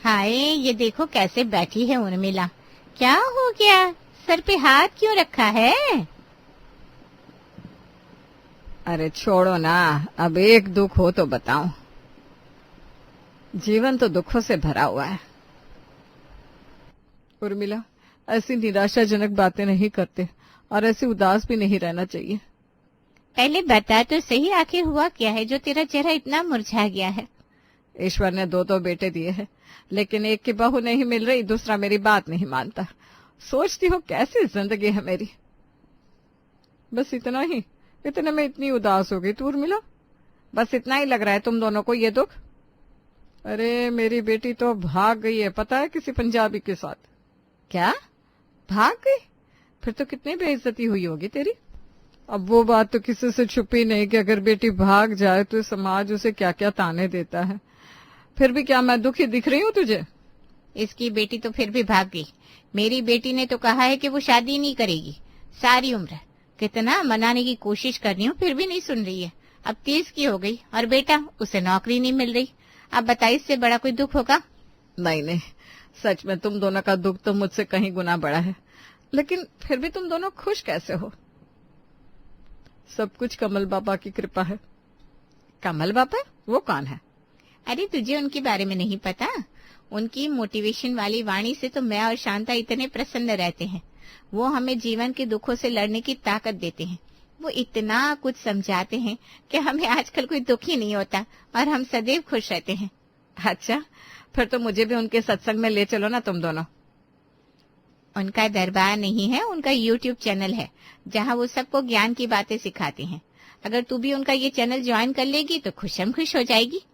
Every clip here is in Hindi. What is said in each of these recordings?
हाय, ये देखो कैसे बैठी है उर्मिला। क्या हो गया? सर पे हाथ क्यों रखा है? अरे छोड़ो ना, अब एक दुख हो तो बताओ। जीवन तो दुखों से भरा हुआ है। उर्मिला, ऐसी निराशाजनक बातें नहीं करते और ऐसे उदास भी नहीं रहना चाहिए। पहले बता तो सही, आखिर हुआ क्या है जो तेरा चेहरा इतना मुरझा गया है? ईश्वर ने दो बेटे दिए हैं, लेकिन एक की बहू नहीं मिल रही, दूसरा मेरी बात नहीं मानता। सोचती हो कैसी जिंदगी है मेरी। बस इतना ही, इतने में इतनी उदास हो गई तू उर्मिला? बस इतना ही लग रहा है तुम दोनों को ये दुख? अरे मेरी बेटी तो भाग गई है, पता है, किसी पंजाबी के साथ। क्या? भाग गई? फिर तो कितनी बेइज्जती हुई होगी तेरी। अब वो बात तो किसी से छुपी नहीं कि अगर बेटी भाग जाए तो समाज उसे क्या क्या ताने देता है। फिर भी क्या मैं दुखी दिख रही हूँ तुझे? इसकी बेटी तो फिर भी भाग गई। मेरी बेटी ने तो कहा है कि वो शादी नहीं करेगी सारी उम्र। कितना मनाने की कोशिश कर रही हूँ फिर भी नहीं सुन रही है। अब 30 की हो गई और बेटा, उसे नौकरी नहीं मिल रही। अब बताइए, इससे बड़ा कोई दुख होगा? नहीं नहीं, सच में तुम दोनों का दुख तो मुझसे कहीं गुना बड़ा है। लेकिन फिर भी तुम दोनों खुश कैसे हो? सब कुछ कमल बाबा की कृपा है। कमल बाबा? वो कौन है? अरे तुझे उनके बारे में नहीं पता? उनकी मोटिवेशन वाली वाणी से तो मैं और शांता इतने प्रसन्न रहते हैं। वो हमें जीवन के दुखों से लड़ने की ताकत देते हैं। वो इतना कुछ समझाते हैं कि हमें आजकल कोई दुख ही नहीं होता और हम सदैव खुश रहते हैं। अच्छा, फिर तो मुझे भी उनके सत्संग में ले चलो ना तुम दोनों। उनका दरबार नहीं है, उनका यूट्यूब चैनल है जहाँ वो सबको ज्ञान की बातें सिखाते हैं। अगर तू भी उनका ये चैनल ज्वाइन कर लेगी तो खुशम खुश हो जाएगी।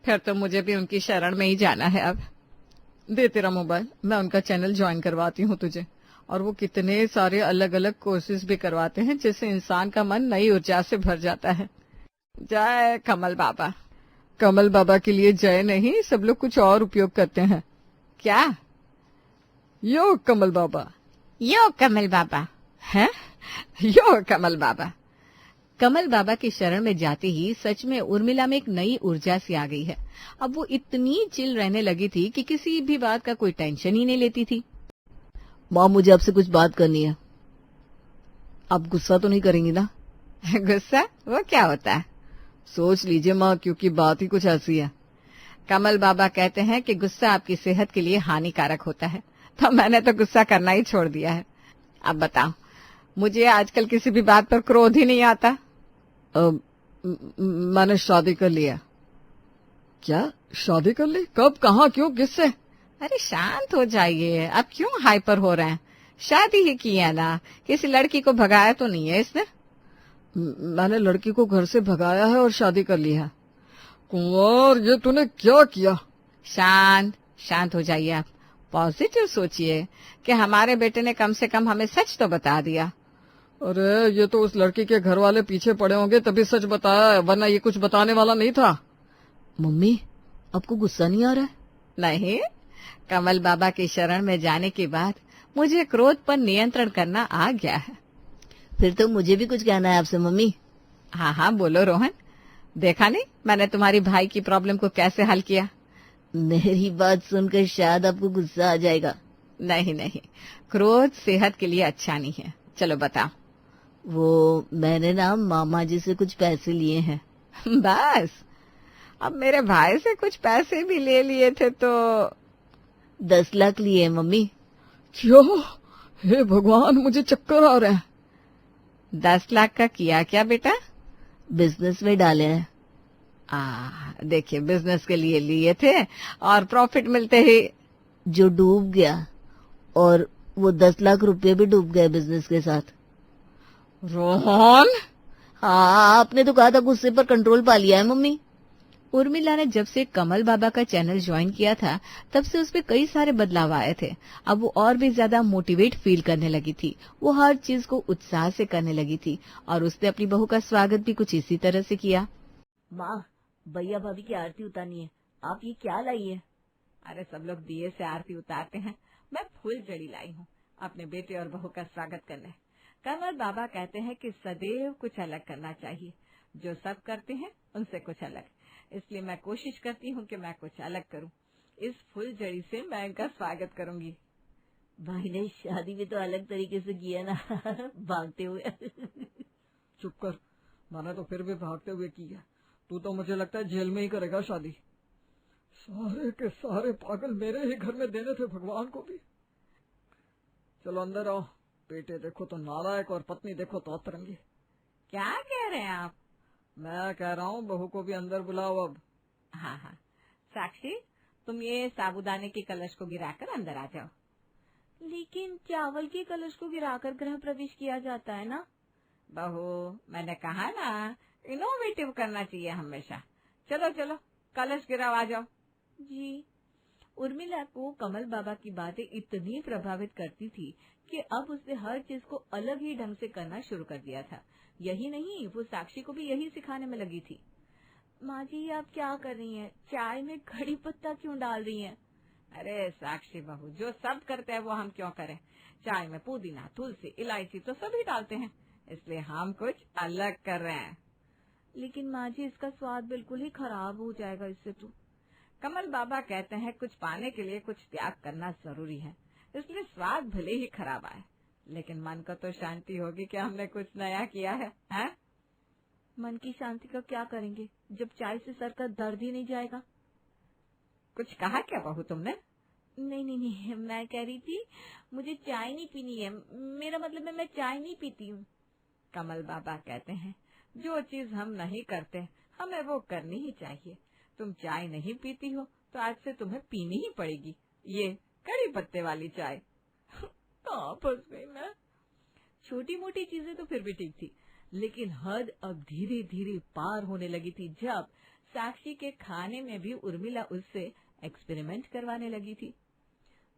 फिर तो मुझे भी उनकी शरण में ही जाना है। अब दे तेरा मोबाइल, मैं उनका चैनल ज्वाइन करवाती हूँ तुझे। और वो कितने सारे अलग अलग कोर्सेज भी करवाते हैं जिससे इंसान का मन नई ऊर्जा से भर जाता है। जय कमल बाबा। कमल बाबा के लिए जय नहीं, सब लोग कुछ और उपयोग करते हैं। क्या? यो कमल बाबा। यो कमल बाबा है? यो कमल बाबा। कमल बाबा की शरण में जाते ही सच में उर्मिला में एक नई ऊर्जा सी आ गई है। अब वो इतनी चिल रहने लगी थी कि किसी भी बात का कोई टेंशन ही नहीं लेती थी। माँ, मुझे आपसे कुछ बात करनी है। आप गुस्सा तो नहीं करेंगी ना? गुस्सा? वो क्या होता है? सोच लीजिए माँ, क्योंकि बात ही कुछ ऐसी है। कमल बाबा कहते हैं कि गुस्सा आपकी सेहत के लिए हानिकारक होता है, तो मैंने तो गुस्सा करना ही छोड़ दिया है। अब बताओ, मुझे आजकल किसी भी बात पर क्रोध ही नहीं आता। मैंने शादी कर लिया। क्या? शादी कर ली? कब, कहाँ, क्यों, किससे? अरे शांत हो जाइए, अब क्यों हाइपर हो रहे हैं? शादी ही की है ना, किसी लड़की को भगाया तो नहीं है इसने? मैंने लड़की को घर से भगाया है और शादी कर ली है। कुंवर, ये तूने क्या किया? शांत शांत हो जाइए आप। पॉजिटिव सोचिए कि हमारे बेटे ने कम से कम हमें सच तो बता दिया। अरे ये तो उस लड़की के घर वाले पीछे पड़े होंगे तभी सच बताया, वरना ये कुछ बताने वाला नहीं था। मम्मी, आपको गुस्सा नहीं आ रहा है? नहीं, कमल बाबा की शरण में जाने के बाद मुझे क्रोध पर नियंत्रण करना आ गया है। फिर तो मुझे भी कुछ कहना है आपसे मम्मी। हाँ हाँ बोलो रोहन। देखा नहीं मैंने तुम्हारी भाई की प्रॉब्लम को कैसे हल किया? मेरी बात सुनकर शायद आपको गुस्सा आ जाएगा। नहीं नहीं, क्रोध सेहत के लिए अच्छा नहीं है। चलो बताओ। वो मैंने ना मामा जी से कुछ पैसे लिए हैं। बस? अब मेरे भाई से कुछ पैसे भी ले लिए थे तो? 10 लाख लिए मम्मी। क्यों? हे भगवान, मुझे चक्कर आ रहे हैं। 10 लाख का किया क्या बेटा? बिजनेस में डाले हैं। देखिए, बिजनेस के लिए लिए थे और प्रॉफिट मिलते ही जो डूब गया, और वो 10 लाख रुपए भी डूब गए बिजनेस के साथ। रोहन? हाँ, आपने तो कहा था गुस्से पर कंट्रोल पा लिया है मम्मी। उर्मिला ने जब से कमल बाबा का चैनल ज्वाइन किया था तब से उसमें कई सारे बदलाव आए थे। अब वो और भी ज्यादा मोटिवेट फील करने लगी थी। वो हर चीज को उत्साह से करने लगी थी और उसने अपनी बहू का स्वागत भी कुछ इसी तरह से किया। माँ, भैया भाभी की आरती उतारनी है, आप ये क्या लाई है? अरे सब लोग दिए से आरती उतारते हैं, मैं फूल जड़ी लाई हूँ अपने बेटे और बहू का स्वागत करने। कमल बाबा कहते हैं कि सदैव कुछ अलग करना चाहिए, जो सब करते हैं उनसे कुछ अलग। इसलिए मैं कोशिश करती हूँ कि मैं कुछ अलग करूँ। इस फुल झड़ी से मैं इनका स्वागत करूंगी। भाई ने शादी भी तो अलग तरीके से किया ना, भागते हुए। चुप कर, मैंने तो फिर भी भागते हुए किया। तू तो मुझे लगता है जेल में ही करेगा शादी। सारे के सारे पागल मेरे ही घर में देने थे भगवान को भी। चलो अंदर आओ। बेटे देखो तो नालायक और पत्नी देखो तो अतरंगी। क्या कह रहे हैं आप? मैं कह रहा हूँ बहू को भी अंदर बुलाओ अब। हाँ हाँ साक्षी, तुम ये साबूदाने के कलश को गिराकर अंदर आ जाओ। लेकिन चावल के कलश को गिराकर गृह प्रवेश किया जाता है ना। बहू मैंने कहा ना, इनोवेटिव करना चाहिए हमेशा। चलो चलो कलश गिराओ, आ जाओ। जी। उर्मिला को कमल बाबा की बातें इतनी प्रभावित करती थी कि अब उसने हर चीज को अलग ही ढंग से करना शुरू कर दिया था। यही नहीं, वो साक्षी को भी यही सिखाने में लगी थी। माँ जी आप क्या कर रही हैं? चाय में कड़ी पत्ता क्यों डाल रही हैं? अरे साक्षी बहू, जो सब करते हैं वो हम क्यों करें? चाय में पुदीना, तुलसी, इलायची तो सभी डालते हैं, इसलिए हम कुछ अलग कर रहे हैं। लेकिन माँ जी इसका स्वाद बिल्कुल ही खराब हो जाएगा इससे तो। कमल बाबा कहते हैं कुछ पाने के लिए कुछ त्याग करना जरूरी है, इसलिए स्वाद भले ही खराब आए लेकिन मन को तो शांति होगी कि हमने कुछ नया किया है, हैं? मन की शांति का क्या करेंगे जब चाय से सर का दर्द ही नहीं जाएगा? कुछ कहा क्या बहू तुमने? नहीं नहीं नहीं, मैं कह रही थी मुझे चाय नहीं पीनी है, मेरा मतलब है मैं चाय नहीं पीती हूँ। कमल बाबा कहते हैं जो चीज हम नहीं करते हमें वो करनी ही चाहिए। तुम चाय नहीं पीती हो तो आज से तुम्हें पीनी ही पड़ेगी ये कड़ी पत्ते वाली चाय। कहाँ फंस गई मैं? छोटी मोटी चीजें तो फिर भी ठीक थी, लेकिन हद अब धीरे धीरे पार होने लगी थी जब साक्षी के खाने में भी उर्मिला उससे एक्सपेरिमेंट करवाने लगी थी।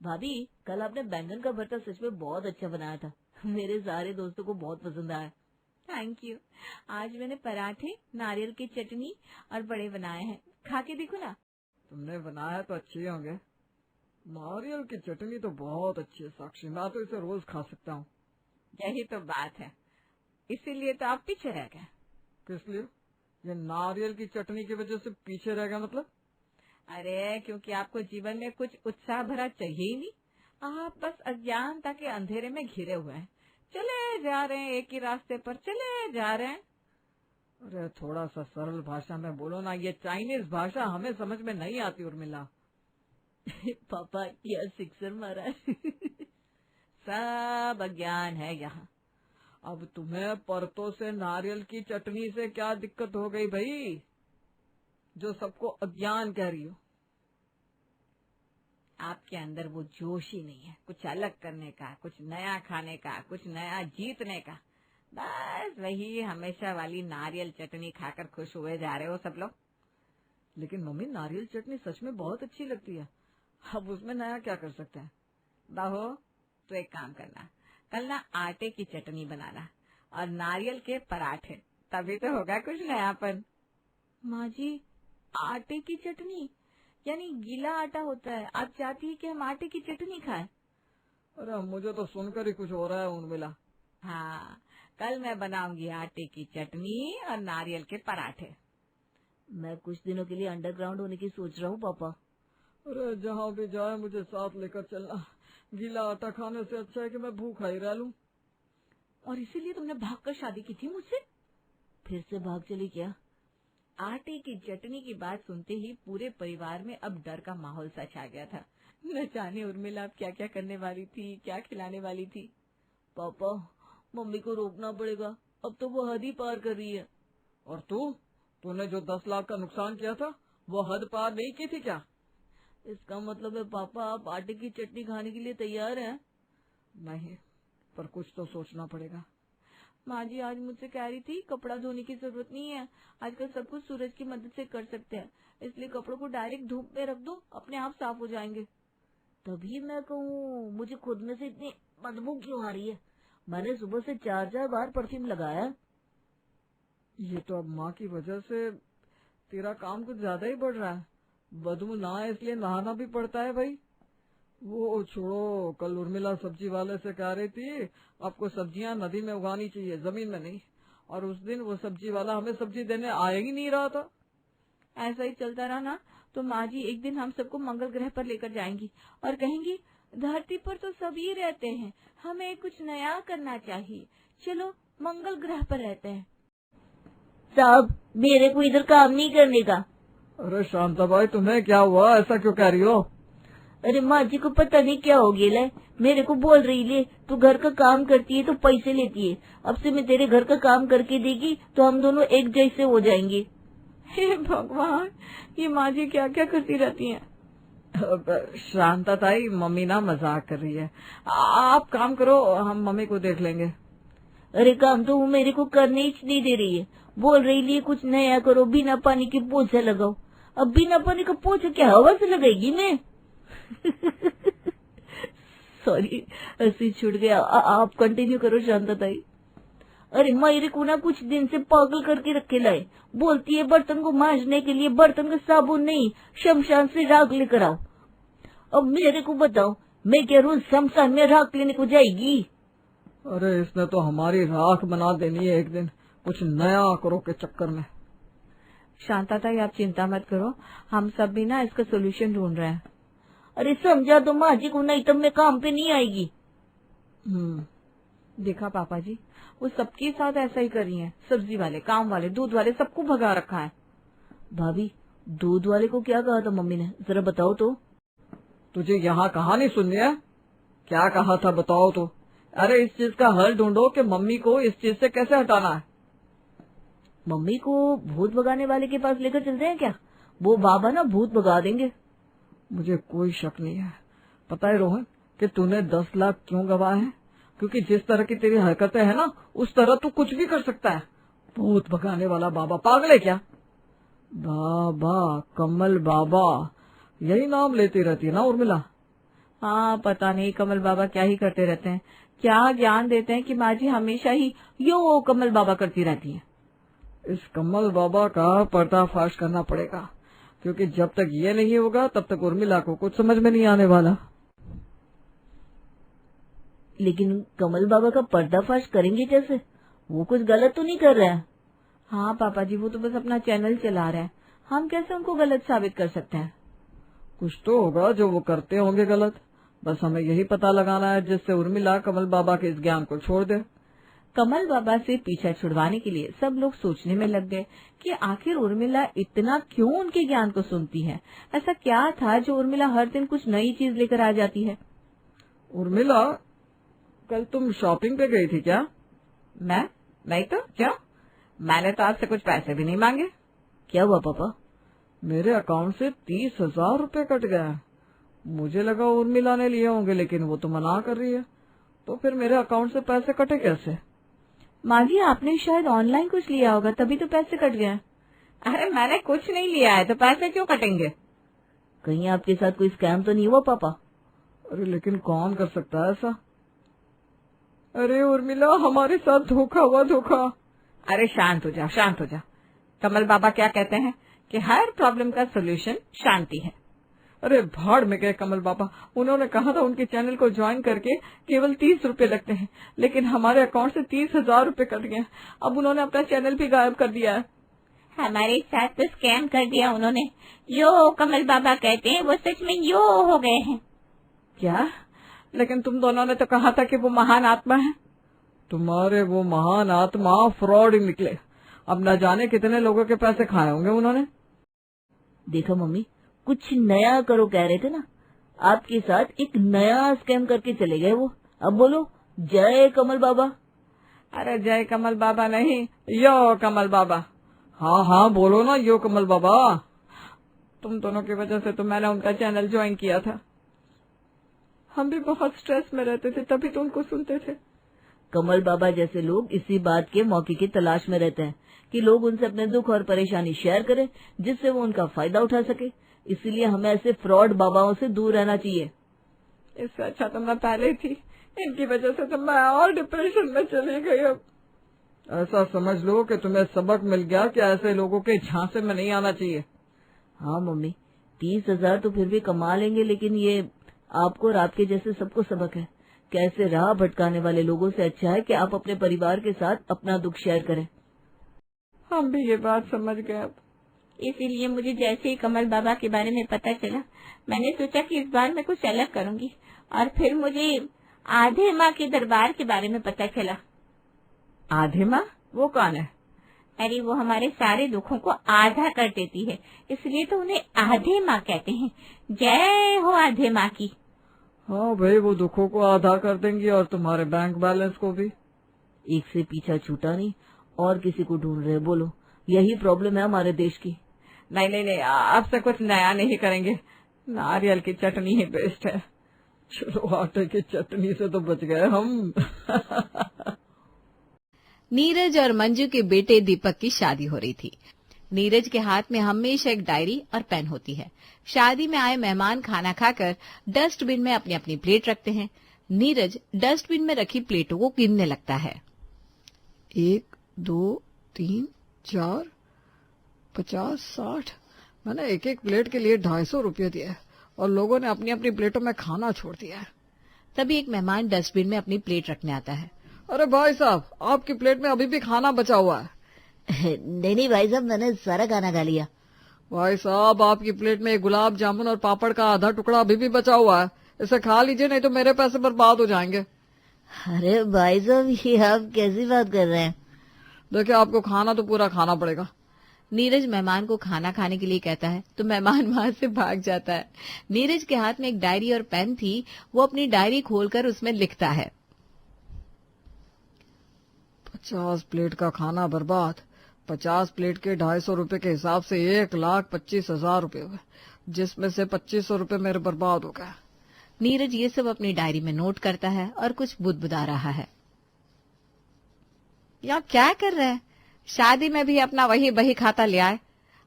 भाभी कल आपने बैंगन का भरता सच में बहुत अच्छा बनाया था, मेरे सारे दोस्तों को बहुत पसंद आया। Thank you. आज मैंने पराठे, नारियल की चटनी और बड़े बनाए हैं, खा के देखो ना। तुमने बनाया तो अच्छे होंगे। नारियल की चटनी तो बहुत अच्छी है साक्षी, मैं तो इसे रोज खा सकता हूँ। यही तो बात है, इसीलिए तो आप पीछे रह गए। किस लिए? ये नारियल की चटनी की वजह से पीछे रह गया मतलब? अरे क्योंकि आपको जीवन में कुछ उत्साह भरा चाहिए ही नहीं, आप बस अज्ञानता के अंधेरे में घिरे हुए हैं, चले जा रहे हैं एक ही रास्ते पर चले जा रहे हैं। अरे थोड़ा सा सरल भाषा में बोलो ना, ये चाइनीज भाषा हमें समझ में नहीं आती उर्मिला। पापा यह सिक्सर मारा है। सब अज्ञान है यहाँ। अब तुम्हें परतों से नारियल की चटनी से क्या दिक्कत हो गई भाई, जो सबको अज्ञान कह रही हो? आपके अंदर वो जोश ही नहीं है कुछ अलग करने का, कुछ नया खाने का, कुछ नया जीतने का। बस वही हमेशा वाली नारियल चटनी खाकर खुश हुए जा रहे हो सब लोग। लेकिन मम्मी नारियल चटनी सच में बहुत अच्छी लगती है, अब उसमें नया क्या कर सकते हैं? बहू तो एक काम करना, कल ना आटे की चटनी बनाना और नारियल के पराठे, तभी तो होगा कुछ नयापन। माँ जी आटे की चटनी यानी गीला आटा होता है, आप चाहती है कि हम आटे की चटनी खाएं? अरे मुझे तो सुनकर ही कुछ हो रहा है उर्मिला। हाँ कल मैं बनाऊंगी आटे की चटनी और नारियल के पराठे। मैं कुछ दिनों के लिए अंडरग्राउंड होने की सोच रहा हूँ पापा। अरे जहाँ भी जाए मुझे साथ लेकर चलना, गीला आटा खाने से अच्छा है कि मैं भूखा ही रह लूं। और इसीलिए तुमने भागकर शादी की थी मुझसे? फिर से भाग चली क्या? आटे की चटनी की बात सुनते ही पूरे परिवार में अब डर का माहौल सा छा गया था। न जाने उर्मिला अब क्या क्या करने वाली थी, क्या खिलाने वाली थी। पापा मम्मी को रोकना पड़ेगा, अब तो वो हद ही पार कर रही है। और तूने जो 10 लाख का नुकसान किया था वो हद पार नहीं की थी क्या? इसका मतलब है पापा आप आटे की चटनी खाने के लिए तैयार हैं? नहीं, पर कुछ तो सोचना पड़ेगा। माँ जी आज मुझसे कह रही थी कपड़ा धोने की जरूरत नहीं है, आजकल सब कुछ सूरज की मदद से कर सकते हैं, इसलिए कपड़ों को डायरेक्ट धूप में रख दो, अपने आप साफ हो जाएंगे। तभी मैं कहूँ मुझे खुद में से इतनी बदबू क्यों आ रही है? मैंने सुबह से 4 बार परफ्यूम लगाया। ये तो अब माँ की वजह से तेरा काम कुछ ज्यादा ही बढ़ रहा है। बदबू ना है इसलिए नहाना भी पड़ता है भाई। वो छोड़ो, कल उर्मिला सब्जी वाले से कह रही थी आपको सब्जियां नदी में उगानी चाहिए, जमीन में नहीं, और उस दिन वो सब्जी वाला हमें सब्जी देने आया ही नहीं रहा था। ऐसा ही चलता रहा ना तो माँ जी एक दिन हम सबको मंगल ग्रह पर लेकर जाएंगी और कहेंगी धरती पर तो सभी रहते हैं, हमें कुछ नया करना चाहिए, चलो मंगल ग्रह पर रहते हैं। साहब मेरे को इधर काम नहीं करने का। अरे शांताबाई तुम्हें क्या हुआ, ऐसा क्यों कह रही हो? अरे माँ जी को पता नहीं क्या हो गया है, मेरे को बोल रही ले तू घर का काम करती है तो पैसे लेती है, अब से मैं तेरे घर का काम करके देगी तो हम दोनों एक जैसे हो जाएंगे। हे भगवान, ये माँ जी क्या क्या करती रहती हैं। शांता ताई मम्मी ना मजाक कर रही है, आप काम करो, हम मम्मी को देख लेंगे। अरे काम तो वो मेरे को करने ही नहीं दे रही है, बोल रही लिए कुछ नया करो, बिना पानी के पोछा लगाओ। अब बिना पानी का पोछा क्या हवा से लगाएगी मैं? सॉरी ऐसे छूट गया, आप कंटिन्यू करो शांता ताई। अरे मेरे को ना कुछ दिन से पागल करके रखे लाए, बोलती है बर्तन को मांजने के लिए बर्तन का साबुन नहीं शमशान से राख लेकर आओ। अब मेरे को बताओ मैं क्या रोज शमशान में राख लेने को जाएगी? अरे इसने तो हमारी राख बना देनी है एक दिन, कुछ नया करो के चक्कर में। शांता ताई आप चिंता मत करो, हम सब भी ना इसका सोल्यूशन ढूंढ रहे हैं। अरे समझा तो माँ जी को, नहीं तो मैं काम पे नहीं आएगी। देखा पापा जी, वो सबके साथ ऐसा ही कर रही है, सब्जी वाले, काम वाले, दूध वाले, सबको भगा रखा है। भाभी दूध वाले को क्या कहा था मम्मी ने, जरा बताओ तो। तुझे यहाँ कहानी सुननी है? क्या कहा था बताओ तो। अरे इस चीज का हल ढूंढो कि मम्मी को इस चीज से कैसे हटाना है। मम्मी को भूत भगाने वाले के पास लेकर चलते हैं क्या? वो बाबा ना भूत भगा देंगे। मुझे कोई शक नहीं है। पता है रोहन कि तूने 10 लाख क्यों गवाए हैं? क्योंकि जिस तरह की तेरी हरकतें हैं ना, उस तरह तू कुछ भी कर सकता है। भूत भगाने वाला बाबा, पागल है क्या? बाबा, कमल बाबा, यही नाम लेती रहती है ना उर्मिला? हाँ पता नहीं कमल बाबा क्या ही करते रहते हैं, क्या ज्ञान देते हैं कि माँ जी हमेशा ही यो कमल बाबा करती रहती है। इस कमल बाबा का पर्दाफाश करना पड़ेगा, क्योंकि जब तक ये नहीं होगा तब तक उर्मिला को कुछ समझ में नहीं आने वाला। लेकिन कमल बाबा का पर्दाफाश करेंगे कैसे? वो कुछ गलत तो नहीं कर रहे हैं? हाँ पापा जी, वो तो बस अपना चैनल चला रहे हैं, हम कैसे उनको गलत साबित कर सकते हैं? कुछ तो होगा जो वो करते होंगे गलत, बस हमें यही पता लगाना है जिससे उर्मिला कमल बाबा के इस ज्ञान को छोड़ दे। कमल बाबा से पीछा छुड़वाने के लिए सब लोग सोचने में लग गए कि आखिर उर्मिला इतना क्यों उनके ज्ञान को सुनती है। ऐसा क्या था जो उर्मिला हर दिन कुछ नई चीज लेकर आ जाती है? उर्मिला, कल तुम शॉपिंग पे गई थी क्या? मैं नहीं तो क्या, मैंने तो आपसे कुछ पैसे भी नहीं मांगे। क्या हुआ पापा? मेरे अकाउंट से 30,000 रूपये कट गया। मुझे लगा उर्मिला ने लिए होंगे, लेकिन वो तो मना कर रही है, तो फिर मेरे अकाउंट से पैसे कटे कैसे? माँ जी आपने शायद ऑनलाइन कुछ लिया होगा, तभी तो पैसे कट गए। अरे मैंने कुछ नहीं लिया है तो पैसे क्यों कटेंगे? कहीं आपके साथ कोई स्कैम तो नहीं हुआ पापा? अरे लेकिन कौन कर सकता है ऐसा? अरे उर्मिला, हमारे साथ धोखा हुआ, धोखा। अरे शांत हो जा, शांत हो जा। कमल बाबा क्या कहते हैं कि हर प्रॉब्लम का सोल्यूशन शांति है। अरे भाड़ में गए कमल बाबा, उन्होंने कहा था उनके चैनल को ज्वाइन करके केवल 30 रुपए लगते हैं, लेकिन हमारे अकाउंट से 30,000 रूपये कट गए। अब उन्होंने अपना चैनल भी गायब कर दिया है। हमारे साथ तो स्कैम कर दिया उन्होंने, जो कमल बाबा कहते हैं वो सच में यो हो गए हैं। क्या? लेकिन तुम दोनों ने तो कहा था कि वो महान आत्मा है। तुम्हारे वो महान आत्मा फ्रॉड ही निकले। अब न जाने कितने लोगों के पैसे खाए होंगे उन्होंने। देखा मम्मी, कुछ नया करो कह रहे थे ना, आपके साथ एक नया स्कैम करके चले गए वो। अब बोलो जय कमल बाबा। अरे जय कमल बाबा नहीं, यो कमल बाबा। हाँ हाँ बोलो ना, यो कमल बाबा। तुम दोनों की वजह से तो मैंने उनका चैनल ज्वाइन किया था। हम भी बहुत स्ट्रेस में रहते थे, तभी तो उनको सुनते थे। कमल बाबा जैसे लोग इसी बात के मौके की तलाश में रहते हैं कि लोग उनसे अपने दुख और परेशानी शेयर करें, जिससे वो उनका फायदा उठा सके। इसीलिए हमें ऐसे फ्रॉड बाबाओं से दूर रहना चाहिए। इससे अच्छा तो मैं पहले ही थी, इनकी वजह से तो मैं और डिप्रेशन में चली गई। अब ऐसा समझ लो कि तुम्हें सबक मिल गया कि ऐसे लोगों के झांसे में नहीं आना चाहिए। हाँ मम्मी, 30,000 तो फिर भी कमा लेंगे, लेकिन ये आपको और आपके जैसे सबको सबक है कि ऐसे राह भटकाने वाले लोगों से अच्छा है कि आप अपने परिवार के साथ अपना दुख शेयर करें। हम भी ये बात समझ गए। अब इसीलिए मुझे जैसे ही कमल बाबा के बारे में पता चला, मैंने सोचा कि इस बार मैं कुछ अलग करूंगी। और फिर मुझे आधे माँ के दरबार के बारे में पता चला। आधे माँ? वो कौन है? अरे वो हमारे सारे दुखों को आधा कर देती है, इसलिए तो उन्हें आधे माँ कहते हैं। जय हो आधे माँ की। हाँ भाई, वो दुखों को आधा कर देंगी और तुम्हारे बैंक बैलेंस को भी। एक से पीछा छूटा नहीं, और किसी को ढूंढ रहे, बोलो। यही प्रॉब्लम है हमारे देश की। नहीं नहीं नहीं, आपसे कुछ नया नहीं करेंगे। नारियल की चटनी ही बेस्ट है। चलो, आटे की चटनी से तो बच गए हम। नीरज और मंजू के बेटे दीपक की शादी हो रही थी। नीरज के हाथ में हमेशा एक डायरी और पेन होती है। शादी में आए मेहमान खाना खाकर डस्टबिन में अपनी अपनी प्लेट रखते हैं। नीरज डस्टबिन में रखी प्लेटों को गिनने लगता है। 1 2 3 4 50 60। मैंने एक एक प्लेट के लिए 250 रुपये दिए और लोगों ने अपनी अपनी प्लेटों में खाना छोड़ दिया है। तभी एक मेहमान डस्टबिन में अपनी प्लेट रखने आता है। अरे भाई साहब, आपकी प्लेट में अभी भी खाना बचा हुआ है। नहीं भाई साहब, मैंने सारा खाना खा लिया। भाई साहब, आपकी प्लेट में गुलाब जामुन और पापड़ का आधा टुकड़ा अभी भी बचा हुआ है। इसे खा लीजिए, नहीं तो मेरे पैसे बर्बाद हो जाएंगे। अरे भाई साहब, ये आप कैसी बात कर रहे हैं? देखिए, आपको खाना तो पूरा खाना पड़ेगा। नीरज मेहमान को खाना खाने के लिए कहता है तो मेहमान वहां से भाग जाता है। नीरज के हाथ में एक डायरी और पेन थी। वो अपनी डायरी खोलकर उसमें लिखता है, 50 प्लेट का खाना बर्बाद। 50 प्लेट के 250 रुपए के हिसाब से 1,25,000 रुपए हुए, जिसमें से 2,500 रुपए मेरे बर्बाद हो गए। नीरज ये सब अपनी डायरी में नोट करता है और कुछ बुदबुदा रहा है। या क्या कर रहे हैं? शादी में भी अपना वही बही खाता ले आए।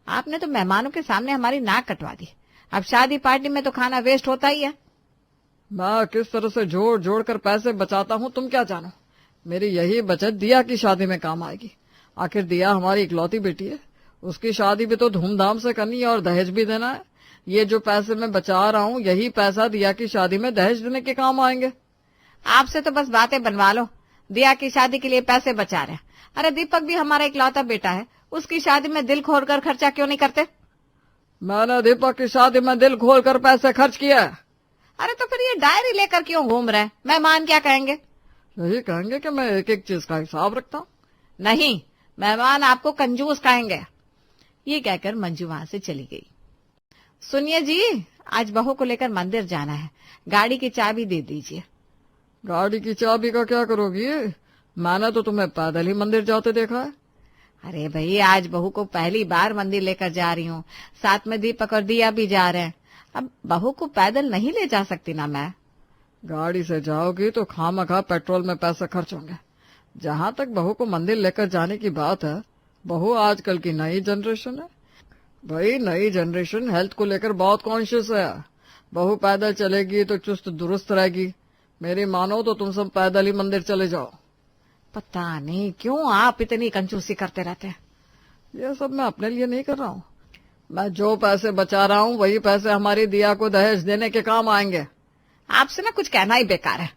आपने तो मेहमानों के सामने हमारी नाक कटवा दी। अब शादी पार्टी में तो खाना वेस्ट होता ही है। मैं किस तरह से जोड़ जोड़ कर पैसे बचाता हूँ तुम क्या जानो। मेरी यही बचत दिया की शादी में काम आएगी। आखिर दिया हमारी इकलौती बेटी है, उसकी शादी भी तो धूमधाम से करनी है और दहेज भी देना है। ये जो पैसे मैं बचा रहा हूँ, यही पैसा दिया की शादी में दहेज देने के काम आएंगे। आपसे तो बस बातें बनवा लो। दिया की शादी के लिए पैसे बचा रहे हैं। अरे दीपक भी हमारा इकलौता बेटा है, उसकी शादी में दिल खोल कर खर्चा क्यों नहीं करते? मैंने दीपक की शादी में दिल खोल कर पैसे खर्च किया। अरे तो फिर ये डायरी लेकर क्यों घूम रहे हैं? मेहमान क्या कहेंगे? यही कहेंगे कि मैं एक एक चीज का हिसाब रखता हूँ। नहीं, मेहमान आपको कंजूस कहेंगे। ये कहकर मंजू वहां से चली गई। सुनिए जी, आज बहू को लेकर मंदिर जाना है, गाड़ी की चाबी दे दीजिए। गाड़ी की चाबी का क्या करोगी? मैंने तो तुम्हें पैदल ही मंदिर जाते देखा है। अरे भाई, आज बहू को पहली बार मंदिर लेकर जा रही हूँ, साथ में दीपक और दिया भी जा रहे हैं। अब बहू को पैदल नहीं ले जा सकती ना मैं। गाड़ी से जाओगी तो खामखा पेट्रोल में पैसे खर्च होंगे। जहाँ तक बहू को मंदिर लेकर जाने की बात है, बहू आजकल की नई जनरेशन है भाई। नई जनरेशन हेल्थ को लेकर बहुत कॉन्शियस है। बहू पैदल चलेगी तो चुस्त दुरुस्त रहेगी। मेरी मानो तो तुम सब पैदल ही मंदिर चले जाओ। पता नहीं क्यों आप इतनी कंजूसी करते रहते हैं। ये सब मैं अपने लिए नहीं कर रहा हूँ। मैं जो पैसे बचा रहा हूँ वही पैसे हमारी दिया को दहेज देने के काम आएंगे। आपसे ना कुछ कहना ही बेकार है।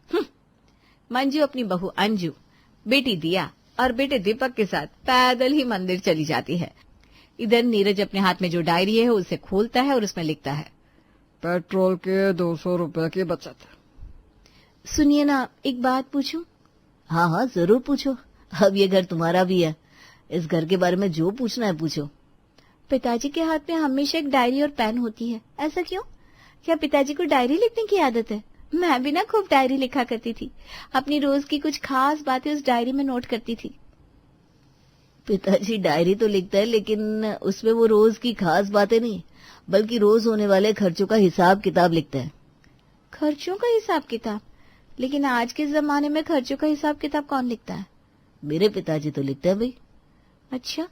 मंजू अपनी बहू अंजू, बेटी दिया और बेटे दीपक के साथ पैदल ही मंदिर चली जाती है। इधर नीरज अपने हाथ में जो डायरी है उसे खोलता है और उसमें लिखता है, पेट्रोल के 200 रुपए की बचत। सुनिए ना, एक बात पूछूं? हाँ हाँ, जरूर पूछो। अब ये घर तुम्हारा भी है, इस घर के बारे में जो पूछना है पूछो। पिताजी के हाथ में हमेशा एक डायरी और पेन होती है, ऐसा क्यों? क्या पिताजी को डायरी लिखने की आदत है? मैं भी ना खूब डायरी लिखा करती थी। अपनी रोज की कुछ खास बातें उस डायरी में नोट करती थी। पिताजी डायरी तो लिखता है, लेकिन उसमें वो रोज की खास बातें नहीं, बल्कि रोज होने वाले खर्चों का हिसाब किताब लिखता है। खर्चों का हिसाब किताब? लेकिन आज के जमाने में खर्चों का हिसाब किताब कौन लिखता है? मेरे पिताजी तो लिखते हैं भाई। अच्छा,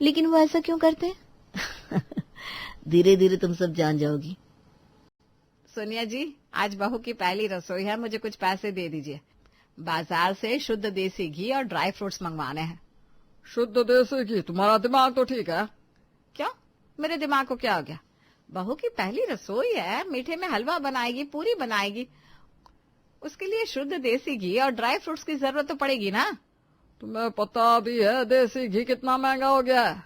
लेकिन वो ऐसा क्यों करते हैं? धीरे धीरे तुम सब जान जाओगी। सोनिया जी, आज बहू की पहली रसोई है, मुझे कुछ पैसे दे दीजिए। बाजार से शुद्ध देसी घी और ड्राई फ्रूट्स मंगवाने हैं। शुद्ध देसी घी? तुम्हारा दिमाग तो ठीक है। क्यों, मेरे दिमाग को क्या हो गया? बहू की पहली रसोई है, मीठे में हलवा बनाएगी, पूरी बनाएगी, उसके लिए शुद्ध देसी घी और ड्राई फ्रूट्स की जरूरत तो पड़ेगी ना। तुम्हें पता भी है देसी घी कितना महंगा हो गया है।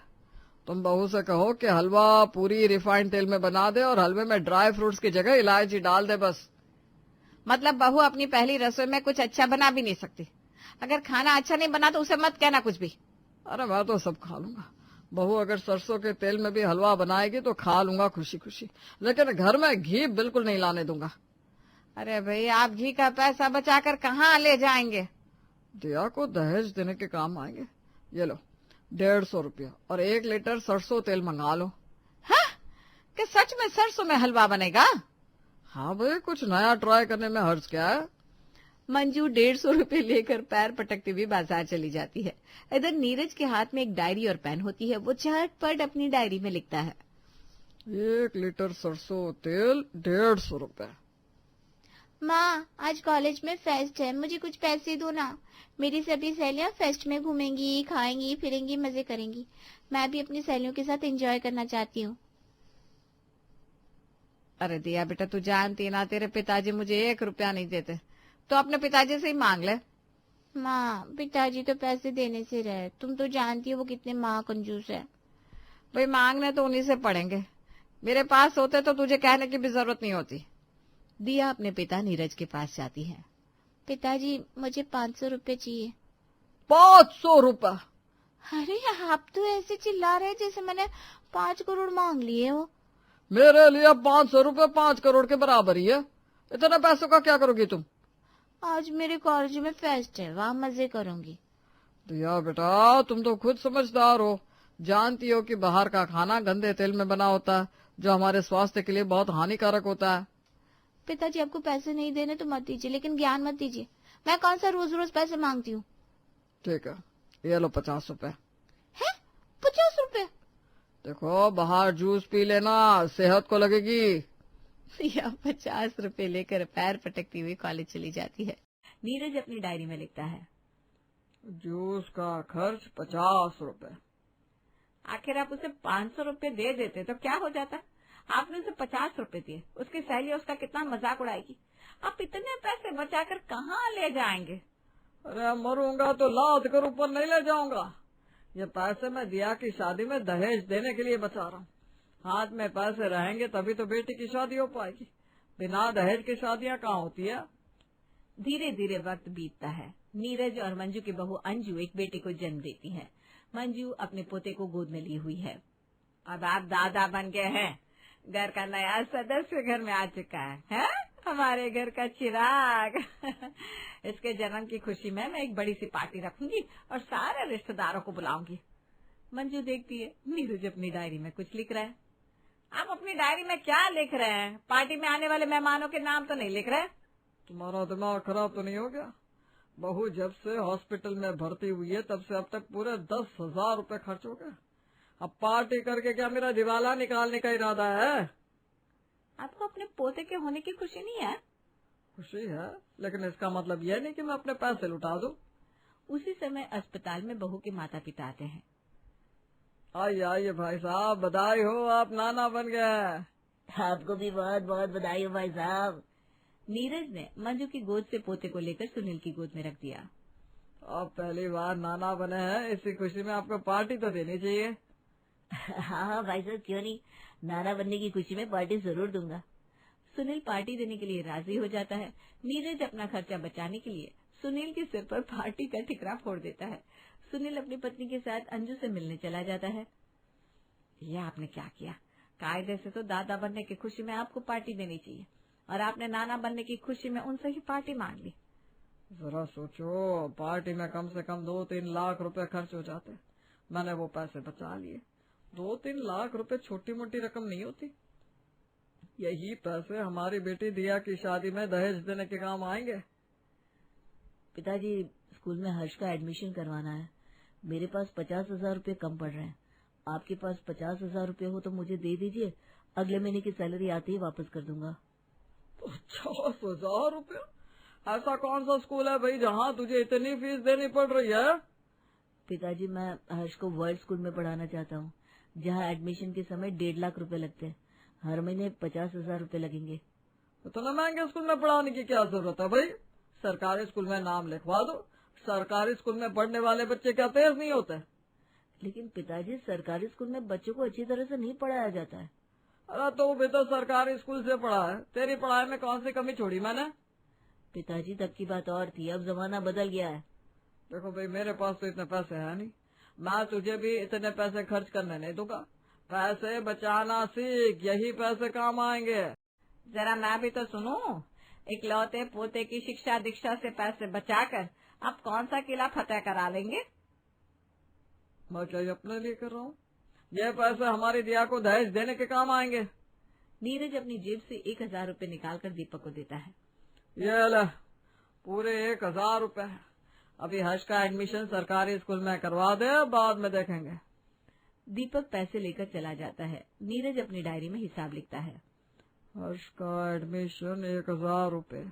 तुम बहू से कहो कि हलवा पूरी रिफाइंड तेल में बना दे और हलवे में ड्राई फ्रूट्स की जगह इलायची डाल दे बस। मतलब बहू अपनी पहली रसोई में कुछ अच्छा बना भी नहीं सकती। अगर खाना अच्छा नहीं बना तो उसे मत कहना कुछ भी। अरे मैं तो सब खा लूंगा। बहू अगर सरसों के तेल में भी हलवा बनाएगी तो खा लूंगा खुशी खुशी, लेकिन घर में घी बिल्कुल नहीं लाने दूंगा। अरे भाई, आप घी का पैसा बचाकर कहाँ ले जाएंगे? दिया को दहेज देने के काम आएंगे। ये लो 150 रुपया और 1 लीटर सरसों तेल मंगा लो। हाँ? कि सच में सरसों में हलवा बनेगा? हाँ भाई, कुछ नया ट्राई करने में हर्ज क्या है। मंजू 150 रुपए लेकर पैर पटकती हुई बाजार चली जाती है। इधर नीरज के हाथ में एक डायरी और पेन होती है। वो झटपट अपनी डायरी में लिखता है, 1 लीटर सरसों तेल 150 रुपए। माँ, आज कॉलेज में फेस्ट है, मुझे कुछ पैसे दो ना। मेरी सभी सहेलियां फेस्ट में घूमेंगी, खाएंगी, फिरेंगी, मजे करेंगी। मैं भी अपनी सहेलियों के साथ एंजॉय करना चाहती हूँ। अरे दिया बेटा, तू जानती है ना, तेरे पिताजी मुझे 1 रुपया नहीं देते, तो अपने पिताजी से ही मांग ले। माँ, पिताजी तो पैसे देने से रहे, तुम तो जानती हो वो कितने माँ कंजूस है। भाई मांगने तो उन्हीं से पड़ेंगे, मेरे पास होते तो तुझे कहने की भी जरूरत नहीं होती। दिया अपने पिता नीरज के पास जाती है। पिताजी, मुझे 500 रुपए चाहिए। 500 रुपए? अरे आप तो ऐसे चिल्ला रहे जैसे मैंने 5 करोड़ मांग लिए हो। मेरे लिए 500 रुपए 5 करोड़ के बराबर ही है। इतने पैसों का क्या करोगी तुम? आज मेरे कॉलेज में फेस्ट है, वहाँ मजे करूंगी। दिया बेटा, तुम तो खुद समझदार हो, जानती हो कि बाहर का खाना गंदे तेल में बना होता है, जो हमारे स्वास्थ्य के लिए बहुत हानिकारक होता है। पिताजी, आपको पैसे नहीं देने तो मत दीजिए, लेकिन ज्ञान मत दीजिए। मैं कौन सा रोज रोज पैसे मांगती हूँ। ठीक है, ये लो 50 रुपए। है? 50 रुपए? देखो, बाहर जूस पी लेना, सेहत को लगेगी। या 50 रुपए लेकर पैर पटकती हुई कॉलेज चली जाती है। नीरज अपनी डायरी में लिखता है, जूस का खर्च 50 रुपए। आखिर आप उसे 500 रुपए दे देते तो क्या हो जाता? आपने उसे 50 रुपए दिए, उसकी सहेली उसका कितना मजाक उड़ाएगी। आप इतने पैसे बचाकर कहाँ ले जाएंगे? अरे मरूंगा तो लाद कर ऊपर नहीं ले जाऊंगा। ये पैसे मैं दिया की शादी में दहेज देने के लिए बचा रहा हूँ। हाथ में पैसे रहेंगे तभी तो बेटी की शादी हो पाएगी, बिना दहेज की शादियाँ कहाँ होती है। धीरे धीरे वक्त बीतता है। नीरज और मंजू की बहू अंजू एक बेटे को जन्म देती है। मंजू अपने पोते को गोद में ली हुई है। अब आप दादा बन गए हैं, घर का नया सदस्य घर में आ चुका है? हमारे घर का चिराग। इसके जन्म की खुशी में मैं एक बड़ी सी पार्टी रखूंगी और सारे रिश्तेदारों को बुलाऊंगी। मंजू देखती है नीरज अपनी डायरी में कुछ लिख रहा है। आप अपनी डायरी में क्या लिख रहे हैं? पार्टी में आने वाले मेहमानों के नाम तो नहीं लिख रहे? तुम्हारा दिमाग खराब तो नहीं हो गया? बहू जब से हॉस्पिटल में भर्ती हुई है तब से अब तक पूरे 10,000 रुपए खर्च हो गए। अब पार्टी करके क्या मेरा दिवाला निकालने का इरादा है? आपको अपने पोते के होने की खुशी नहीं है? खुशी है, लेकिन इसका मतलब यह नहीं कि मैं अपने पैसे लुटा दूं। उसी समय अस्पताल में बहू के माता पिता आते हैं। आइए आइए भाई साहब, बधाई हो, आप नाना बन गए। आपको भी बहुत बहुत बधाई हो भाई साहब। नीरज ने मंजू की गोद से पोते को लेकर सुनील की गोद में रख दिया। आप पहली बार नाना बने हैं, इसी खुशी में आपको पार्टी तो देनी चाहिए। हाँ भाई साहब, क्यों नहीं, नाना बनने की खुशी में पार्टी जरूर दूंगा। सुनील पार्टी देने के लिए राजी हो जाता है। नीरज अपना खर्चा बचाने के लिए सुनील के सिर पर पार्टी का ठिकरा फोड़ देता है। सुनील अपनी पत्नी के साथ अंजू से मिलने चला जाता है। यह आपने क्या किया? कायदे से तो दादा बनने की खुशी में आपको पार्टी देनी चाहिए, और आपने नाना बनने की खुशी में उनसे ही पार्टी मांग ली। जरा सोचो, पार्टी में कम से कम 2-3 लाख रुपए खर्च हो जाते, मैंने वो पैसे बचा लिए। 2-3 लाख रुपए छोटी मोटी रकम नहीं होती। यही पैसे हमारी बेटी दिया की शादी में दहेज देने के काम आएंगे। पिताजी, स्कूल में हर्ष का एडमिशन करवाना है, मेरे पास 50,000 रुपए कम पड़ रहे हैं। आपके पास 50,000 रुपए हो तो मुझे दे दीजिए, अगले महीने की सैलरी आते ही वापस कर दूंगा। 50,000 रुपया? ऐसा कौन सा स्कूल है भाई जहाँ तुझे इतनी फीस देनी पड़ रही है? पिताजी, मैं हर्ष को वर्ल्ड स्कूल में पढ़ाना चाहता हूँ, जहाँ एडमिशन के समय 1.5 लाख रुपए लगते हैं। हर महीने 50,000 रुपए लगेंगे। इतना महंगे स्कूल में पढ़ाने की क्या जरूरत है भाई? सरकारी स्कूल में नाम लिखवा दो। सरकारी स्कूल में पढ़ने वाले बच्चे क्या तेज नहीं होते? लेकिन पिताजी, सरकारी स्कूल में बच्चों को अच्छी तरह से नहीं पढ़ाया जाता है। अरे तो भी तो सरकारी स्कूल से पढ़ा है, तेरी पढ़ाई में कौन सी कमी छोड़ी मैंने? पिताजी, तब की बात और थी, अब जमाना बदल गया है। देखो भाई, मेरे पास तो इतने पैसे है नहीं, मैं तुझे भी इतने पैसे खर्च करने नहीं दूंगा। पैसे बचाना सीख, यही पैसे काम आएंगे। जरा मैं भी तो सुनूं। इकलौते पोते की शिक्षा दीक्षा से पैसे बचाकर आप कौन सा किला फतेह करा लेंगे? मैं क्या अपने लिए कर रहा हूँ? ये पैसे हमारी दिया को दहेज देने के काम आएंगे। नीरज अपनी जेब से 1000 रुपए निकालकर दीपक को देता है। ये ले, पूरे 1000 रुपए। अभी हर्ष का एडमिशन सरकारी स्कूल में करवा दे, बाद में देखेंगे। दीपक पैसे लेकर चला जाता है। नीरज अपनी डायरी में हिसाब लिखता है। हर्ष का एडमिशन 1000 रुपए।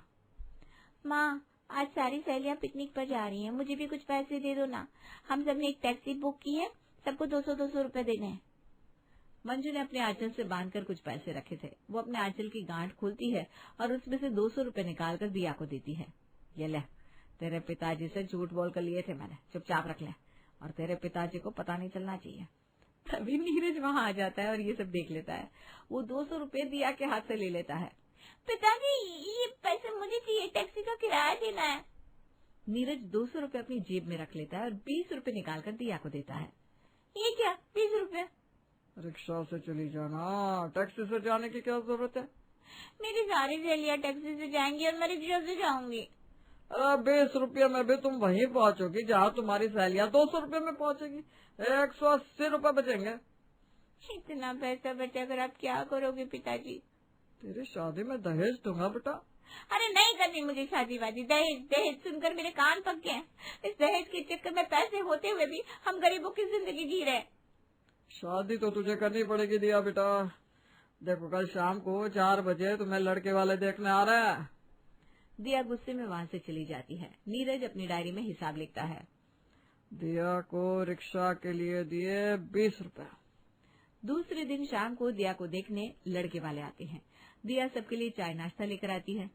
माँ, आज सारी सहेलियाँ पिकनिक पर जा रही हैं, मुझे भी कुछ पैसे दे दो ना। हम सब ने एक टैक्सी बुक की है, सबको 200-200 रुपए देने हैं। मंजू ने अपने आंचल से बांधकर कुछ पैसे रखे थे। वो अपने आंचल की गांठ खोलती है और उसमें से 200 रुपए निकालकर दिया को देती है। ये ले, तेरे पिताजी से झूठ बोल कर लिए थे मैंने, चुपचाप रख ले, और तेरे पिताजी को पता नहीं चलना चाहिए। तभी नीरज वहाँ आ जाता है और ये सब देख लेता है। वो 200 रुपए दिया के हाथ से ले लेता है। पिताजी, ये पैसे मुझे चाहिए, टैक्सी का किराया देना है। नीरज 200 रुपए अपनी जेब में रख लेता है और 20 रुपए निकालकर दिया को देता है। ये क्या, 20 रुपए? रिक्शा से चली जाना, टैक्सी से जाने की क्या जरूरत है? मेरी सारी सहेलियाँ टैक्सी से जाएंगी और मैं रिक्शा से जाऊंगी। अरे 20 रुपये में भी तुम वहीं पहुंचोगी जहाँ तुम्हारी सहेलियाँ 200 रुपये में पहुंचेगी। 180 रुपए बचेंगे। इतना पैसा बचाकर आप क्या करोगे पिताजी? तेरी शादी में दहेज दूंगा बेटा। अरे नहीं करनी मुझे शादी वादी। दहेज दहेज सुनकर मेरे कान पक गए। इस दहेज के चक्कर में पैसे होते हुए भी हम गरीबों की जिंदगी जी रहे। शादी तो तुझे करनी पड़ेगी दिया बेटा। देखो, कल शाम को 4 बजे तुम्हें लड़के वाले देखने आ रहे हैं। दिया गुस्से में वहाँ से चली जाती है। नीरज अपनी डायरी में हिसाब लिखता है। दिया को रिक्शा के लिए दिए 20 रुपए। दूसरे दिन शाम को दिया को देखने लड़के वाले आते हैं। दिया सबके लिए चाय नाश्ता लेकर आती है।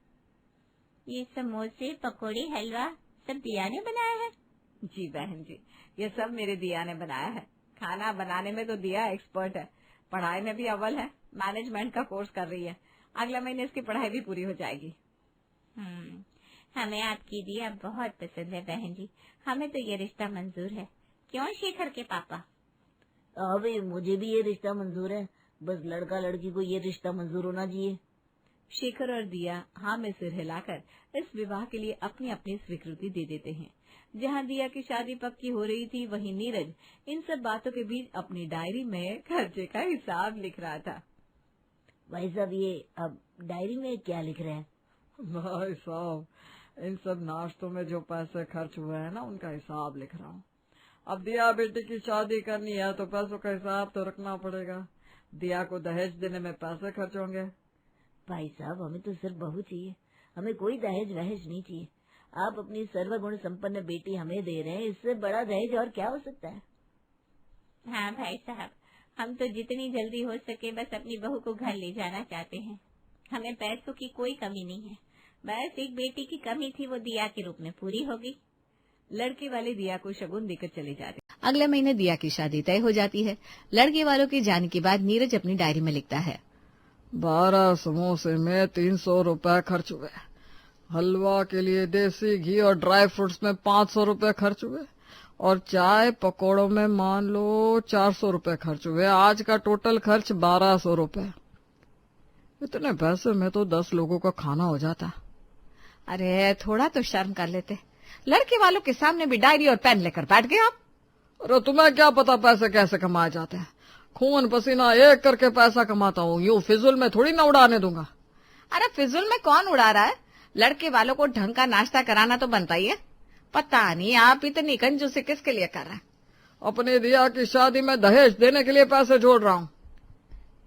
ये समोसे, पकौड़े, हलवा सब दिया ने बनाया है? जी बहन जी, ये सब मेरे दिया ने बनाया है। खाना बनाने में तो दिया एक्सपर्ट है, पढ़ाई में भी अव्वल है, मैनेजमेंट का कोर्स कर रही है। अगला महीने इसकी पढ़ाई भी पूरी हो जाएगी। हमें आपकी दिया बहुत पसंद है बहन जी, हमें तो ये रिश्ता मंजूर है। क्यों शेखर के पापा? अबे मुझे भी ये रिश्ता मंजूर है, बस लड़का लड़की को ये रिश्ता मंजूर होना चाहिए। शेखर और दिया हाँ में सिर हिलाकर इस विवाह के लिए अपनी अपनी स्वीकृति दे देते हैं। जहाँ दिया की शादी पक्की हो रही थी, वहीं नीरज इन सब बातों के बीच अपनी डायरी में खर्चे का हिसाब लिख रहा था। भाई साहब, ये अब डायरी में क्या लिख रहे हैं? भाई साहब, इन सब नाश्तों में जो पैसे खर्च हुए हैं ना, उनका हिसाब लिख रहा हूँ। अब दिया बेटी की शादी करनी है तो पैसों का हिसाब तो रखना पड़ेगा। दिया को दहेज देने में पैसे खर्च होंगे। भाई साहब, हमें तो सिर्फ बहू चाहिए, हमें कोई दहेज वहेज नहीं चाहिए। आप अपनी सर्वगुण संपन्न बेटी हमें दे रहे हैं, इससे बड़ा दहेज और क्या हो सकता है? हाँ भाई साहब, हम तो जितनी जल्दी हो सके बस अपनी बहू को घर ले जाना चाहते हैं। हमें पैसों की कोई कमी नहीं है, बस एक बेटी की कमी थी, वो दिया के रूप में पूरी होगी। लड़के वाले दिया को शगुन देकर चले जाते। अगले महीने दिया की शादी तय हो जाती है। लड़के वालों के जाने के बाद नीरज अपनी डायरी में लिखता है। 12 समोसे में 300 रुपए खर्च हुए। हलवा के लिए देसी घी और ड्राई फ्रूट्स में 500 रुपए खर्च हुए, और चाय पकौड़ों में मान लो 400 रुपए खर्च हुए। आज का टोटल खर्च 1200 रुपए। इतने पैसे में तो 10 लोगों का खाना हो जाता। अरे थोड़ा तो शर्म कर लेते, लड़के वालों के सामने भी डायरी और पेन लेकर बैठ गए आप। अरे तुम्हें क्या पता पैसे कैसे कमाए जाते हैं? खून पसीना एक करके पैसा कमाता हूँ, यूं फिजुल में थोड़ी ना उड़ाने दूंगा। अरे फिजुल में कौन उड़ा रहा है? लड़के वालों को ढंग का नाश्ता कराना तो बनता ही है। पता नहीं आप इतनी कंजूसी किसके लिए कर रहे हैं? अपनी दिया की शादी में दहेज देने के लिए पैसे जोड़ रहा हूँ।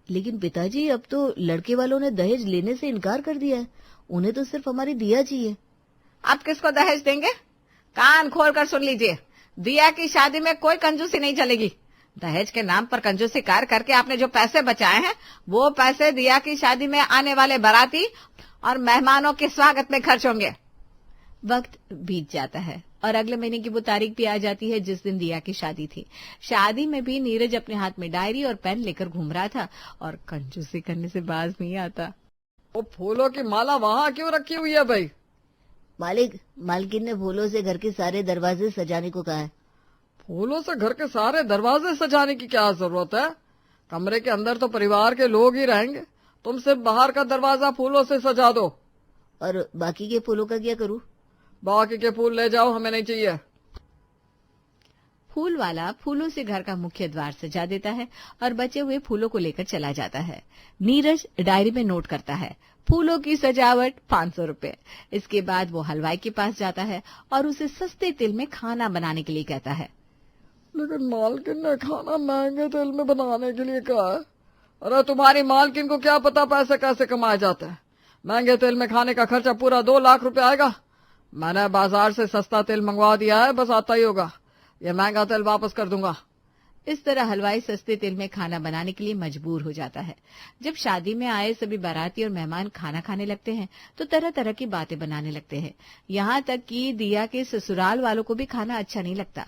लेकिन पिताजी, अब तो लड़के वालों ने दहेज लेने से इनकार कर दिया है, उन्हें तो सिर्फ हमारी दिया चाहिए। आप किसको दहेज देंगे? कान खोल कर सुन लीजिए, दिया की शादी में कोई कंजूसी नहीं चलेगी। दहेज के नाम पर कंजूसी कार करके आपने जो पैसे बचाए हैं, वो पैसे दिया की शादी में आने वाले बाराती और मेहमानों के स्वागत में खर्च होंगे। वक्त बीत जाता है। और अगले महीने की वो तारीख भी आ जाती है जिस दिन दिया की शादी थी। शादी में भी नीरज अपने हाथ में डायरी और पेन लेकर घूम रहा था और कंजूसी करने से बाज नहीं आता। वो फूलों की माला वहाँ क्यों रखी हुई है भाई? मालिक, मालकिन ने फूलों से घर के सारे दरवाजे सजाने को कहा है। फूलों से घर के सारे दरवाजे सजाने की क्या जरूरत है? कमरे के अंदर तो परिवार के लोग ही रहेंगे, तुम सिर्फ बाहर का दरवाजा फूलों से सजा दो। और बाकी के फूलों का क्या करूं? बाकी के फूल ले जाओ, हमें नहीं चाहिए। फूल वाला फूलों से घर का मुख्य द्वार सजा देता है और बचे हुए फूलों को लेकर चला जाता है। नीरज डायरी में नोट करता है, फूलों की सजावट 500 रुपए। इसके बाद वो हलवाई के पास जाता है और उसे सस्ते तेल में खाना बनाने के लिए कहता है। लेकिन मालकिन ने खाना महंगे तेल में बनाने के लिए कहा है। अरे तुम्हारी मालकिन को क्या पता पैसे कैसे कमाए जाते हैं? महंगे तेल में खाने का खर्चा पूरा 2 लाख रुपए आएगा। मैंने बाजार से सस्ता तेल मंगवा दिया है, बस आता ही होगा। ये महंगा तेल वापस कर दूंगा। इस तरह हलवाई सस्ते तेल में खाना बनाने के लिए मजबूर हो जाता है। जब शादी में आए सभी बाराती और मेहमान खाना खाने लगते हैं तो तरह तरह की बातें बनाने लगते हैं। यहाँ तक कि दिया के ससुराल वालों को भी खाना अच्छा नहीं लगता।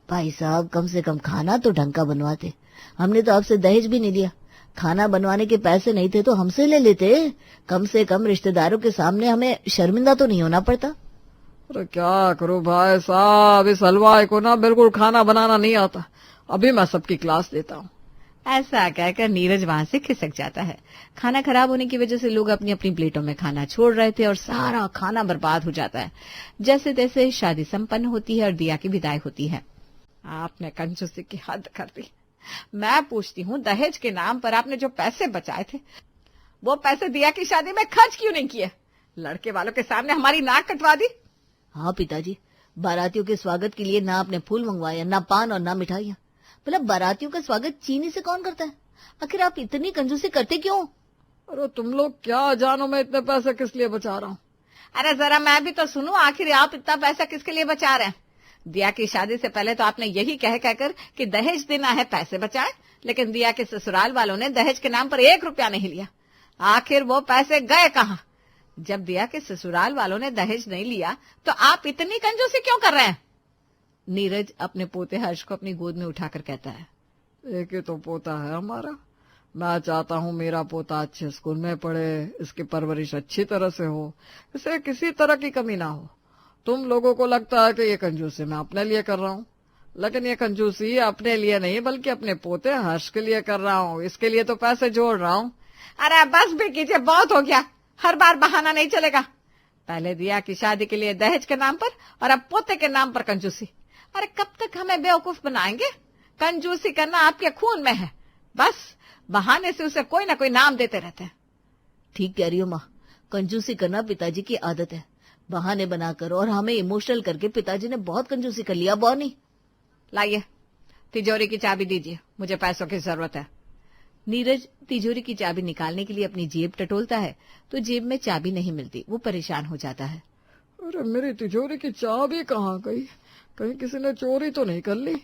भाई साहब, कम से कम खाना तो ढंग का बनवाते। हमने तो आपसे दहेज भी नहीं लिया। खाना बनवाने के पैसे नहीं थे तो हमसे ले लेते। कम से कम रिश्तेदारों के सामने हमें शर्मिंदा तो नहीं होना पड़ता। अरे क्या करूं भाई साहब, इस हलवाई को ना बिल्कुल खाना बनाना नहीं आता। अभी मैं सबकी क्लास देता हूँ। ऐसा कहकर नीरज वहां से खिसक जाता है। खाना खराब होने की वजह से लोग अपनी अपनी प्लेटों में खाना छोड़ रहे थे और सारा खाना बर्बाद हो जाता है। जैसे तैसे शादी संपन्न होती है और दिया की विदाई होती है। आपने कंजूसी की हद कर दी। मैं पूछती हूँ, दहेज के नाम पर आपने जो पैसे बचाए थे वो पैसे दिया की शादी में खर्च क्यों नहीं किए? लड़के वालों के सामने हमारी नाक कटवा दी। हाँ पिताजी, बारातियों के स्वागत के लिए ना आपने फूल मंगवाया, ना पान और ना मिठाइयाँ। मतलब बारातियों का स्वागत चीनी से कौन करता है? आखिर आप इतनी कंजूसी करते क्यों? अरे तुम लोग क्या जानो मैं इतने पैसे किस लिए बचा रहा हूँ। अरे जरा मैं भी तो सुनूं, आखिर आप इतना पैसा किसके लिए बचा रहे हैं? दिया की शादी से पहले तो आपने यही कह कहकर कि दहेज देना है, पैसे बचाए, लेकिन दिया के ससुराल वालों ने दहेज के नाम पर 1 रुपया नहीं लिया। आखिर वो पैसे गए कहाँ? जब दिया के ससुराल वालों ने दहेज नहीं लिया तो आप इतनी कंजूसी क्यों कर रहे हैं? नीरज अपने पोते हर्ष को अपनी गोद में उठाकर कहता है, एक ही तो पोता है हमारा। मैं चाहता हूँ मेरा पोता अच्छे स्कूल में पढ़े, इसकी परवरिश अच्छी तरह से हो, इसे किसी तरह की कमी ना हो। तुम लोगों को लगता है कि ये कंजूसी मैं अपने लिए कर रहा हूँ, लेकिन ये कंजूसी अपने लिए नहीं बल्कि अपने पोते हर्ष के लिए कर रहा हूँ। इसके लिए तो पैसे जोड़ रहा हूँ। अरे बस भी कीजिए, बहुत हो गया। हर बार बहाना नहीं चलेगा। पहले दिया की शादी के लिए दहेज के नाम पर और अब पोते के नाम पर कंजूसी। अरे कब तक हमें बेवकूफ बनाएंगे? कंजूसी करना आपके खून में है, बस बहाने से उसे कोई ना कोई नाम देते रहते हैं। ठीक कह रही हो माँ, कंजूसी करना पिताजी की आदत है। बहाने बनाकर और हमें इमोशनल करके पिताजी ने बहुत कंजूसी कर लिया। बॉनी, लाइए तिजोरी की चाबी दीजिए, मुझे पैसों की जरूरत है। नीरज तिजोरी की चाबी निकालने के लिए अपनी जेब टटोलता है तो जेब में चाबी नहीं मिलती। वो परेशान हो जाता है। अरे मेरी तिजोरी की चाबी कहाँ गई? कहीं किसी ने चोरी तो नहीं कर ली?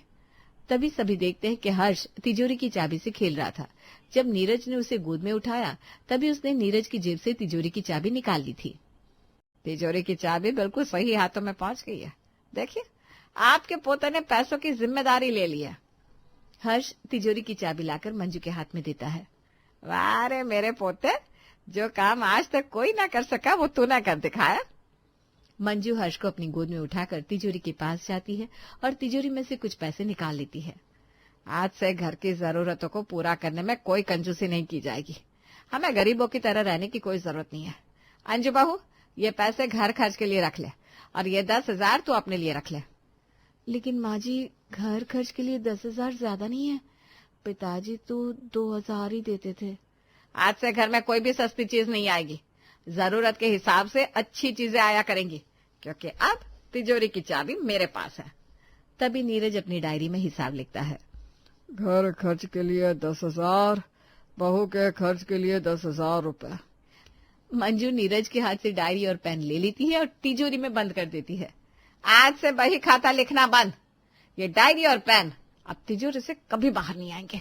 तभी सभी देखते हैं कि हर्ष तिजोरी की चाबी से खेल रहा था। जब नीरज ने उसे गोद में उठाया तभी उसने नीरज की जेब से तिजोरी की चाबी निकाल ली थी। तिजोरी की चाबी बिल्कुल सही हाथों में पहुंच गई है। देखिए, आपके पोते ने पैसों की जिम्मेदारी ले ली है। हर्ष तिजोरी की चाबी लाकर मंजू के हाथ में देता है। वाह रे मेरे पोते, जो काम आज तक कोई ना कर सका वो तूने कर दिखाया। मंजू हर्ष को अपनी गोद में उठाकर तिजोरी के पास जाती है और तिजोरी में से कुछ पैसे निकाल लेती है। आज से घर की जरूरतों को पूरा करने में कोई कंजूसी नहीं की जाएगी। हमें गरीबों की तरह रहने की कोई जरूरत नहीं है। अंजू बहू, ये पैसे घर खर्च के लिए रख ले और ये 10,000 तू अपने लिए रख ले। लेकिन माँ जी, घर खर्च के लिए 10,000 ज्यादा नहीं है। पिताजी तो 2,000 ही देते थे। आज से घर में कोई भी सस्ती चीज नहीं आएगी। जरूरत के हिसाब से अच्छी चीजें आया करेंगी, क्योंकि अब तिजोरी की चाबी मेरे पास है। तभी नीरज अपनी डायरी में हिसाब लिखता है। घर खर्च के लिए 10,000, बहू के खर्च के लिए 10,000 रुपए। मंजू नीरज के हाथ से डायरी और पेन ले लेती है और तिजोरी में बंद कर देती है। आज से बही खाता लिखना बंद। ये डायरी और पेन अब तिजोरी से कभी बाहर नहीं आएंगे।